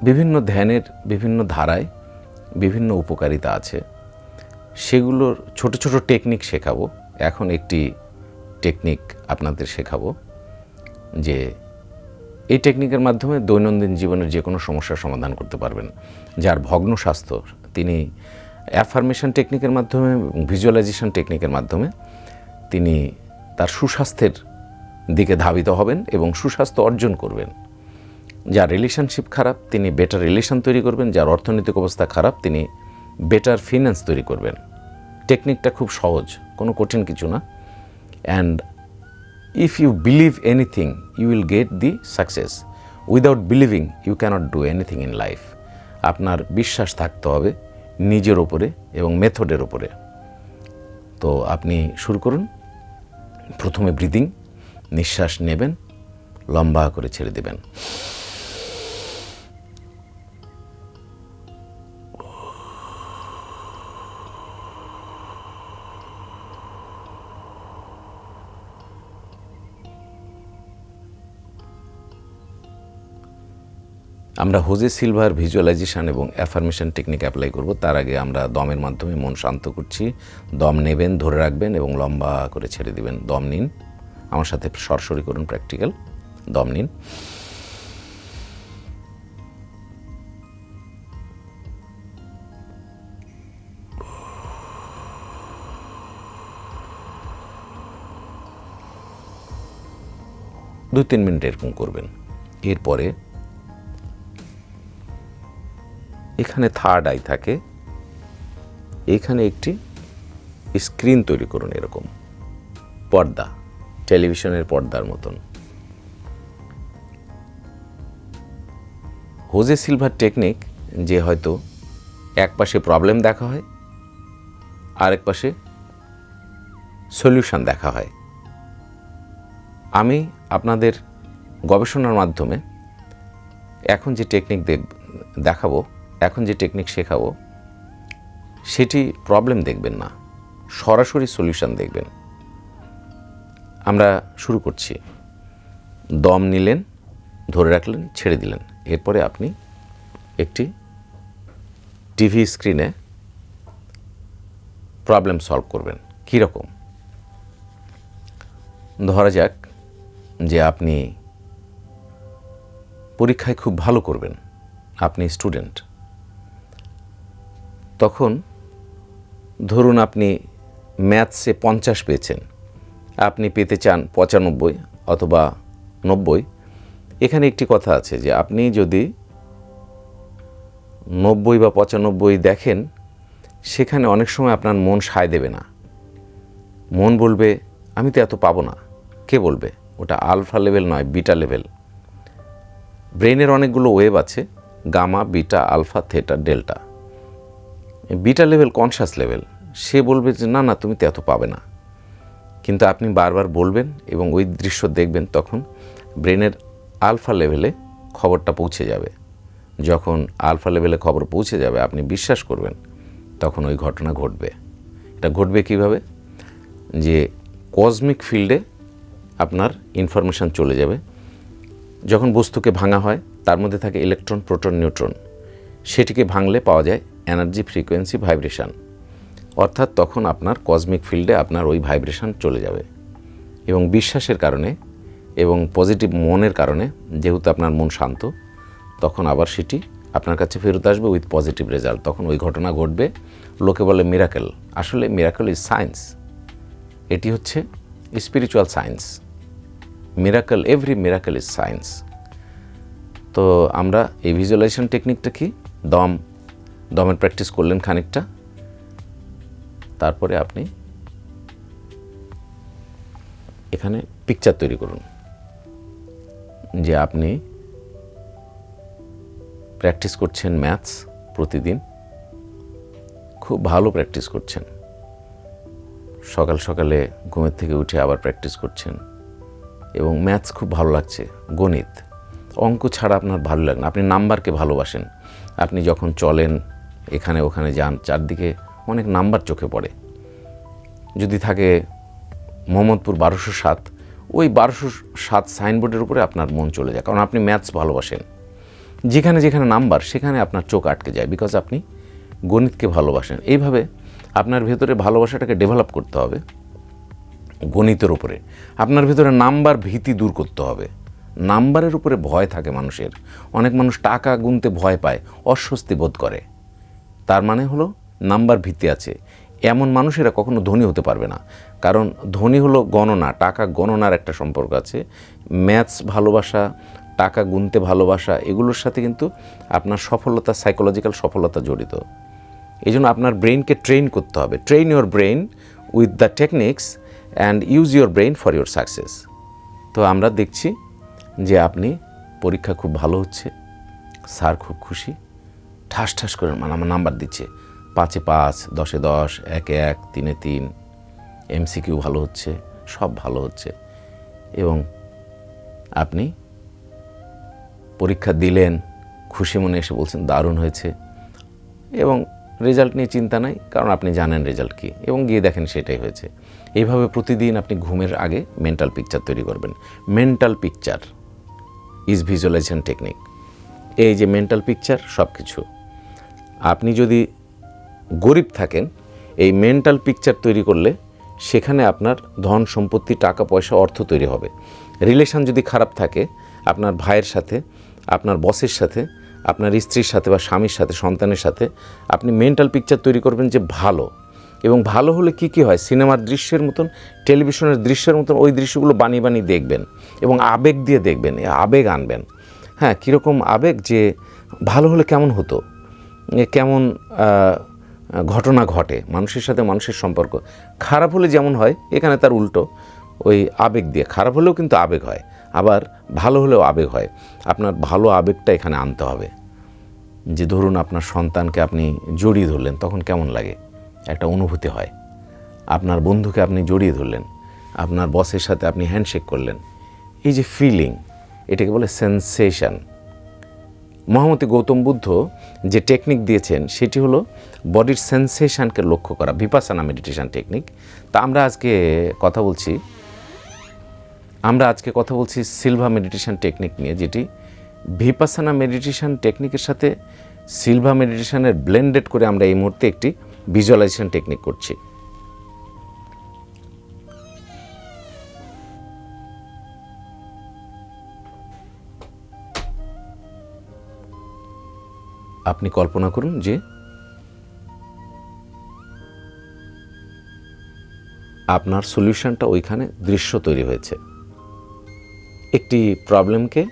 বিভিন্ন ধ্যানের বিভিন্ন ধারায় বিভিন্ন উপকারিতা আছে, সেগুলোর ছোট ছোট টেকনিক শেখাবো। এখন একটি টেকনিক আপনাদের শেখাবো, যে এই টেকনিকের মাধ্যমে দৈনন্দিন জীবনের যে কোনো সমস্যার সমাধান করতে পারবেন। যার ভগ্ন স্বাস্থ্য, তিনি অ্যাফার্মেশন টেকনিকের মাধ্যমে, ভিজুয়ালাইজেশন টেকনিকের মাধ্যমে তিনি তার সুস্বাস্থ্যের দিকে ধাবিত হবেন এবং সুস্বাস্থ্য অর্জন করবেন। যার রিলেশনশিপ খারাপ, তিনি বেটার রিলেশন তৈরি করবেন। যার অর্থনৈতিক অবস্থা খারাপ, তিনি বেটার ফিন্যান্স তৈরি করবেন। টেকনিকটা খুব সহজ, কোনো কঠিন কিছু না। And if you believe anything you will get the success. Without believing you can't do anything in life. আপনার বিশ্বাস থাকতে হবে নিজের ওপরে এবং মেথডের ওপরে। তো আপনি শুরু করুন। প্রথমে ব্রিদিং, নিঃশ্বাস নেবেন, লম্বা করে ছেড়ে দেবেন। আমরা হোজে সিলভার ভিজুয়ালাইজেশন এবং অ্যাফার্মেশন টেকনিক অ্যাপ্লাই করব। তার আগে আমরা দমের মাধ্যমে মন শান্ত করছি। দম নেবেন, ধরে রাখবেন এবং লম্বা করে ছেড়ে দিবেন। দম নিন, আমার সাথে সরাসরি করুন প্র্যাকটিক্যাল। দম নিন, দু 3 মিনিট এরকম করবেন। এরপরে এখানে থার্ড আই থাকে, এখানে একটি স্ক্রিন তৈরি করুন, এরকম পর্দা, টেলিভিশনের পর্দার মতন। হোজে সিলভার টেকনিক, যে হয়তো এক পাশে প্রবলেম দেখা হয়, আরেক পাশে সলিউশন দেখা হয়। আমি আপনাদের গবেষণার মাধ্যমে এখন যে টেকনিক দেখাবো, এখন যে টেকনিক শেখাবো, সেটি প্রবলেম দেখবেন না, সরাসরি সলিউশন দেখবেন। আমরা শুরু করছি। দম নিলেন, ধরে রাখলেন, ছেড়ে দিলেন। এরপরে আপনি একটি টিভি স্ক্রিনে প্রবলেম সলভ করবেন। কীরকম? ধরা যাক যে আপনি পরীক্ষায় খুব ভালো করবেন, আপনি স্টুডেন্ট। তখন ধরুন আপনি ম্যাথসে 50 পেয়েছেন, আপনি পেতে চান 95 অথবা 90। এখানে একটি কথা আছে যে আপনি যদি 90 বা 95 দেখেন, সেখানে অনেক সময় আপনার মন সায় দেবে না। মন বলবে আমি তো এত পাবো না। কে বলবে? ওটা আলফা লেভেল নয়, বিটা লেভেল। ব্রেনের অনেকগুলো ওয়েভ আছে, gamma, beta, alpha, theta, delta. Beta level conscious level, সে বলবে যে না না, তুমি তো এত পাবে না। কিন্তু আপনি বারবার বলবেন এবং ওই দৃশ্য দেখবেন, তখন ব্রেনের আলফা লেভেলে খবরটা পৌঁছে যাবে। যখন আলফা লেভেলে খবর পৌঁছে যাবে, আপনি বিশ্বাস করবেন, তখন ওই ঘটনা ঘটবে। এটা ঘটবে কিভাবে? যে কসমিক ফিল্ডে আপনার ইনফরমেশান চলে যাবে। যখন বস্তুকে ভাঙা হয়, তার মধ্যে থাকে ইলেকট্রন, প্রোটন, নিউট্রন। সেটিকে ভাঙলে পাওয়া যায় এনার্জি, ফ্রিকোয়েন্সি, ভাইব্রেশান। অর্থাৎ তখন আপনার কসমিক ফিল্ডে আপনার ওই ভাইব্রেশান চলে যাবে। এবং বিশ্বাসের কারণে এবং পজিটিভ মনের কারণে, যেহেতু আপনার মন শান্ত, তখন আবার সেটি আপনার কাছে ফেরত আসবে উইথ পজিটিভ রেজাল্ট। তখন ওই ঘটনা ঘটবে। লোকে বলে মিরাকেল। আসলে মিরাকেল ইজ সায়েন্স। এটি হচ্ছে spiritual science. Miracle, every miracle is science. তো আমরা এই ভিজুয়ালাইজেশন টেকনিকটা কি? দমের প্র্যাকটিস করলেন খানিকটা, তারপরে আপনি এখানে পিকচার তৈরি করুন যে আপনি প্র্যাকটিস করছেন ম্যাথস প্রতিদিন, খুব ভালো প্র্যাকটিস করছেন। সকাল সকালে ঘুমের থেকে উঠে আবার প্র্যাকটিস করছেন এবং ম্যাথস খুব ভালো লাগছে। গণিত, অঙ্ক ছাড়া আপনার ভালো লাগে না। আপনি নাম্বারকে ভালোবাসেন। আপনি যখন চলেন, এখানে ওখানে যান, চারদিকে অনেক নাম্বার চোখে পড়ে। যদি থাকে মোহাম্মদপুর 1207, ওই 1207 সাইনবোর্ডের উপরে আপনার মন চলে যায়, কারণ আপনি ম্যাথস ভালোবাসেন। যেখানে যেখানে নাম্বার সেখানে আপনার চোখ আটকে যায়, বিকজ আপনি গণিতকে ভালোবাসেন। এইভাবে আপনার ভেতরে ভালোবাসাটাকে ডেভেলপ করতে হবে গণিতের উপরে। আপনার ভেতরে নাম্বার ভীতি দূর করতে হবে। নাম্বারের উপরে ভয় থাকে মানুষের। অনেক মানুষ টাকা গুনতে ভয় পায়, অস্বস্তি বোধ করে, তার মানে হলো নাম্বার ভীতি আছে। এমন মানুষেরা কখনো ধনী হতে পারবে না, কারণ ধনী হলো গণনা, টাকা গণনার একটা সম্পর্ক আছে। ম্যাথস ভালোবাসা, টাকা গুনতে ভালোবাসা, এগুলোর সাথে কিন্তু আপনার সফলতা, সাইকোলজিক্যাল সফলতা জড়িত। এই জন্য আপনার ব্রেইনকে ট্রেন করতে হবে। Train your brain with the techniques and use your brain for your success. তো আমরা দেখছি যে আপনি পরীক্ষা খুব ভালো হচ্ছে, স্যার খুব খুশি, ঠাস ঠাস করে আমার নাম্বার দিচ্ছে, 5-এ 5, 10-এ 10, 1-এ 1, 3-এ 3, এমসিকিউ ভালো হচ্ছে, সব ভালো হচ্ছে। এবং আপনি পরীক্ষা দিলেন, খুশি মনে এসে বলছেন দারুণ হয়েছে, এবং রেজাল্ট নিয়ে চিন্তা নাই, কারণ আপনি জানেন রেজাল্ট কী, এবং গিয়ে দেখেন সেটাই হয়েছে। এইভাবে প্রতিদিন আপনি ঘুমের আগে মেন্টাল পিকচার তৈরি করবেন। Mental picture is visualisation technique. এই যে মেন্টাল পিকচার সব কিছু। আপনি যদি গরিব থাকেন, এই মেন্টাল পিকচার তৈরি করলে সেখানে আপনার ধন সম্পত্তি, টাকা পয়সা, অর্থ তৈরি হবে। রিলেশন যদি খারাপ থাকে, আপনার ভাইয়ের সাথে, আপনার বসের সাথে, আপনার স্ত্রীর সাথে বা স্বামীর সাথে, সন্তানের সাথে, আপনি মেন্টাল পিকচার তৈরি করবেন যে ভালো। এবং ভালো হলে কি কি হয়, সিনেমার দৃশ্যের মতন, টেলিভিশনের দৃশ্যের মতন ওই দৃশ্যগুলো বানিয়ে বানিয়ে দেখবেন এবং আবেগ দিয়ে দেখবেন, আবেগ আনবেন। হ্যাঁ, কীরকম আবেগ, যে ভালো হলে কেমন হতো, কেমন ঘটনা ঘটে মানুষের সাথে, মানুষের সম্পর্ক। খারাপ হলে যেমন হয়, এখানে তার উল্টো, ওই আবেগ দিয়ে। খারাপ হলেও কিন্তু আবেগ হয়, আবার ভালো হলেও আবেগ হয়। আপনার ভালো আবেগটা এখানে আনতে হবে। যে ধরুন আপনার সন্তানকে আপনি জড়িয়ে ধরলেন, তখন কেমন লাগে, একটা অনুভূতি হয়। আপনার বন্ধুকে আপনি জড়িয়ে ধরলেন, আপনার বসের সাথে আপনি হ্যান্ডশেক করলেন, এই যে ফিলিং, এটাকে বলে সেন্সেশন। মহামতি গৌতম বুদ্ধ যে টেকনিক দিয়েছেন সেটি হলো বডির সেন্সেশনকে লক্ষ্য করা, ভিপাসানা মেডিটেশন টেকনিক। তা আমরা আজকে কথা বলছি সিলভা মেডিটেশন টেকনিক নিয়ে, যেটি ভিপাসানা মেডিটেশন টেকনিকের সাথে সিলভা মেডিটেশনের ব্লেন্ডেড করে আমরা এই মুহূর্তে একটি ভিজুয়ালাইজেশন টেকনিক করছি। আপনি কল্পনা করুন যে আপনার সলিউশনটা ওইখানে দৃশ্য তৈরি হয়েছে। একটি প্রবলেমকে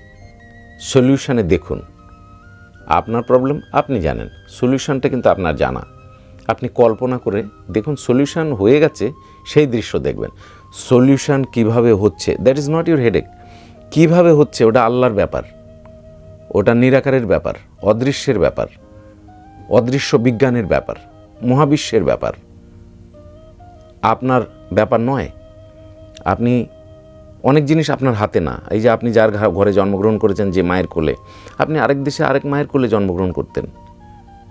সলিউশনে দেখুন। আপনার প্রবলেম আপনি জানেন, সলিউশনটা কিন্তু আপনার জানা। আপনি কল্পনা করে দেখুন সলিউশন হয়ে গেছে, সেই দৃশ্য দেখবেন। সলিউশন কিভাবে হচ্ছে, that is not your headache. কীভাবে হচ্ছে ওটা আল্লাহর ব্যাপার, ওটা নিরাকারের ব্যাপার, অদৃশ্যের ব্যাপার, অদৃশ্য বিজ্ঞানের ব্যাপার, মহাবিশ্বের ব্যাপার, আপনার ব্যাপার নয়। আপনি অনেক জিনিস আপনার হাতে না। এই যে আপনি যার ঘরে জন্মগ্রহণ করেছেন, যে মায়ের কোলে, আপনি আরেক দেশে আরেক মায়ের কোলে জন্মগ্রহণ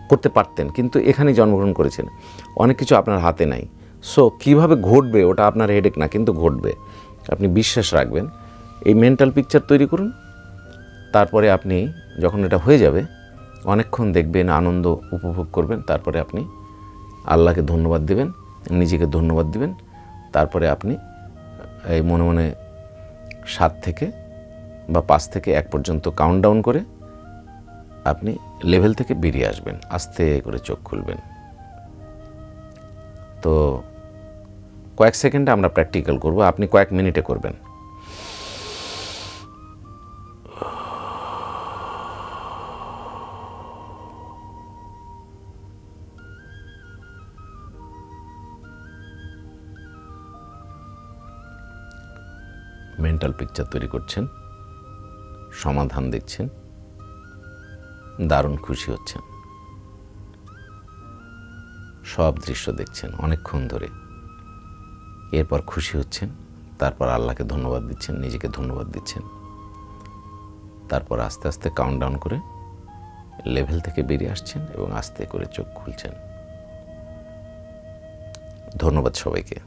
করতে পারতেন, কিন্তু এখানেই জন্মগ্রহণ করেছেন। অনেক কিছু আপনার হাতে নাই। সো কীভাবে ঘটবে ওটা আপনার হেডেক না, কিন্তু ঘটবে। আপনি বিশ্বাস রাখবেন, এই মেন্টাল পিকচার তৈরি করুন। তারপরে আপনি যখন এটা হয়ে যাবে, অনেকক্ষণ দেখবেন, আনন্দ উপভোগ করবেন। তারপরে আপনি আল্লাহকে ধন্যবাদ দেবেন, নিজেকে ধন্যবাদ দিবেন। তারপরে আপনি এই মনে মনে 7 থেকে বা 5 থেকে 1 পর্যন্ত কাউন্টডাউন করে আপনি লেভেল থেকে বেরিয়ে আসবেন, আস্তে করে চোখ খুলবেন। তো কয়েক সেকেন্ডে আমরা প্র্যাকটিক্যাল করব, আপনি কয়েক মিনিটে করবেন। মেন্টাল পিকচার তৈরি করছেন, সমাধান দেখছেন, দারুণ খুশি হচ্ছেন, সব দৃশ্য দেখছেন অনেকক্ষণ ধরে। এরপর খুশি হচ্ছেন, তারপর আল্লাহকে ধন্যবাদ দিচ্ছেন, নিজেকে ধন্যবাদ দিচ্ছেন। তারপর আস্তে আস্তে কাউন্টডাউন করে লেভেল থেকে বেরিয়ে আসছেন এবং আস্তে করে চোখ খুলছেন। ধন্যবাদ সবাইকে।